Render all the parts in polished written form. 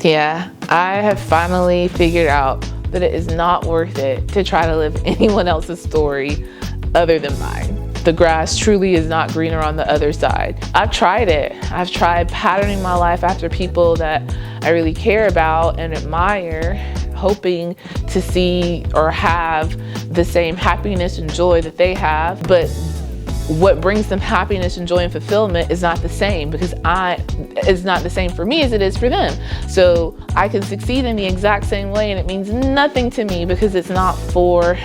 Yeah, I have finally figured out that it is not worth it to try to live anyone else's story other than mine. The grass truly is not greener on the other side. I've tried it. I've tried patterning my life after people that I really care about and admire, hoping to see or have the same happiness and joy that they have. But what brings them happiness and joy and fulfillment is not the same, because it's not the same for me as it is for them. So I can succeed in the exact same way and it means nothing to me because it's not for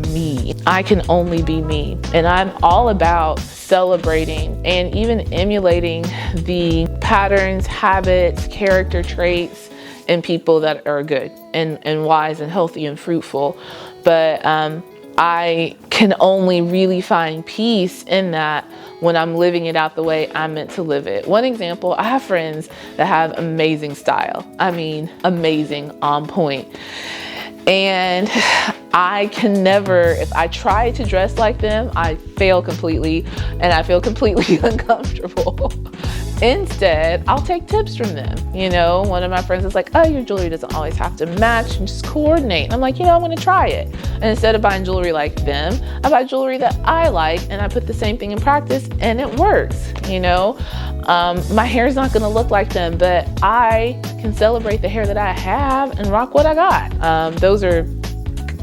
me. I can only be me. And I'm all about celebrating and even emulating the patterns, habits, character traits in people that are good and wise and healthy and fruitful. But I can only really find peace in that when I'm living it out the way I'm meant to live it. One example, I have friends that have amazing style. I mean, amazing, on point. And I can never, if I try to dress like them, I fail completely and I feel completely uncomfortable. Instead, I'll take tips from them. You know, one of my friends is like, oh, your jewelry doesn't always have to match, and just coordinate. And I'm like, I'm gonna try it. And instead of buying jewelry like them, I buy jewelry that I like and I put the same thing in practice and it works, My hair's not gonna look like them, but I can celebrate the hair that I have and rock what I got. Those are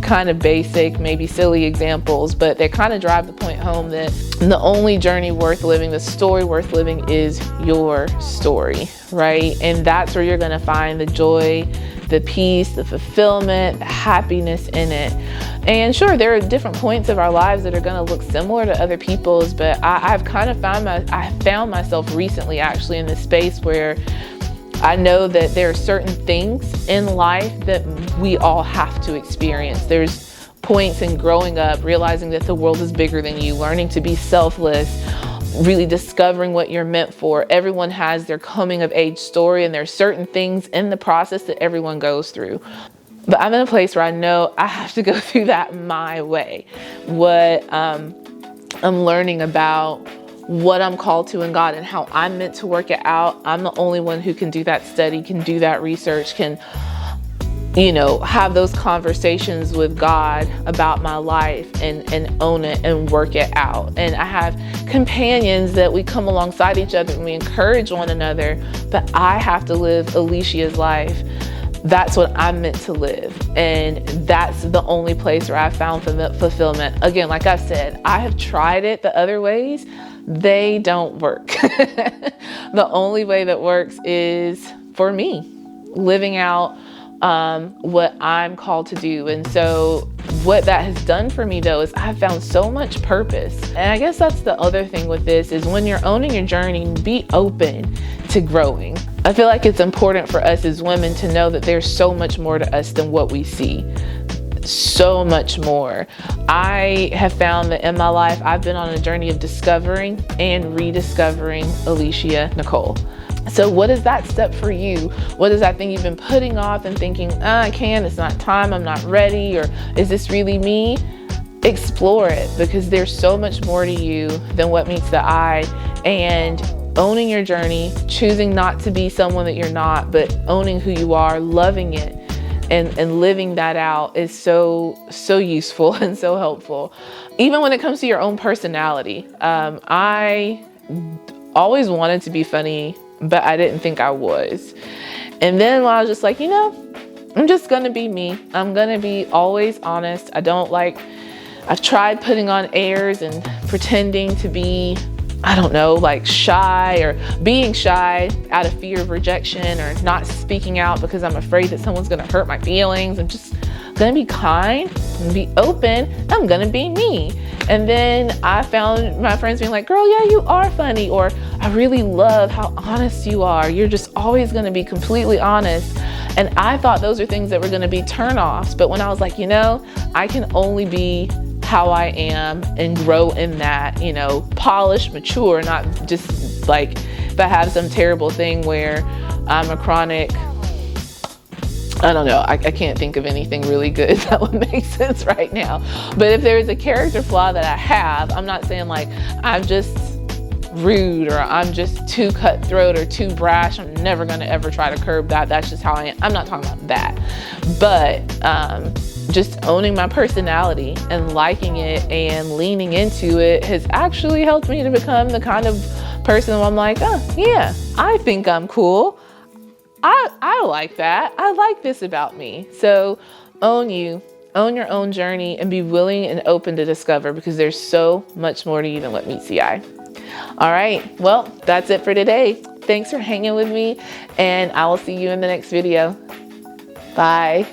kind of basic, maybe silly examples, but they kind of drive the point home that the only journey worth living, the story worth living is your story, right? And that's where you're going to find the joy, the peace, the fulfillment, the happiness in it. And sure, there are different points of our lives that are going to look similar to other people's, but I've kind of found myself recently actually in this space where I know that there are certain things in life that we all have to experience. There's points in growing up, realizing that the world is bigger than you, learning to be selfless, really discovering what you're meant for. Everyone has their coming of age story, and there are certain things in the process that everyone goes through. But I'm in a place where I know I have to go through that my way. What I'm learning about what I'm called to in God and how I'm meant to work it out. I'm the only one who can do that study, can do that research, can, have those conversations with God about my life and own it and work it out. And I have companions that we come alongside each other and we encourage one another, but I have to live Alicia's life. That's what I'm meant to live. And that's the only place where I found fulfillment. Again, like I've said, I have tried it the other ways. They don't work. The only way that works is for me, living out what I'm called to do. And so what that has done for me though is I've found so much purpose. And I guess that's the other thing with this is when you're owning your journey, be open to growing. I feel like it's important for us as women to know that there's so much more to us than what we see. So much more. I have found that in my life, I've been on a journey of discovering and rediscovering Alicia Nicole. So what is that step for you? What is that thing you've been putting off and thinking, I can't, it's not time, I'm not ready, or is this really me? Explore it, because there's so much more to you than what meets the eye. And owning your journey, choosing not to be someone that you're not, but owning who you are, loving it, and living that out is so useful and so helpful. Even when it comes to your own personality. I always wanted to be funny, but I didn't think I was. And then I was just like, I'm just gonna be me. I'm gonna be always honest. I've tried putting on airs and pretending to be, like shy or being shy out of fear of rejection or not speaking out because I'm afraid that someone's gonna hurt my feelings. I'm just gonna be kind and be open. I'm gonna be me. And then I found my friends being like, girl, yeah, you are funny. Or I really love how honest you are. You're just always gonna be completely honest. And I thought those are things that were gonna be turnoffs. But when I was like, I can only be how I am and grow in that, polished, mature, not just like if I have some terrible thing where I'm a chronic, I can't think of anything really good that would make sense right now. But if there is a character flaw that I have, I'm not saying like I'm just rude, or I'm just too cutthroat or too brash. I'm never gonna ever try to curb that. That's just how I am. I'm not talking about that. But just owning my personality and liking it and leaning into it has actually helped me to become the kind of person where I'm like, oh yeah, I think I'm cool. I like that. I like this about me. So own you, own your own journey, and be willing and open to discover, because there's so much more to you than what meets the eye. All right, well, that's it for today. Thanks for hanging with me, and I will see you in the next video. Bye.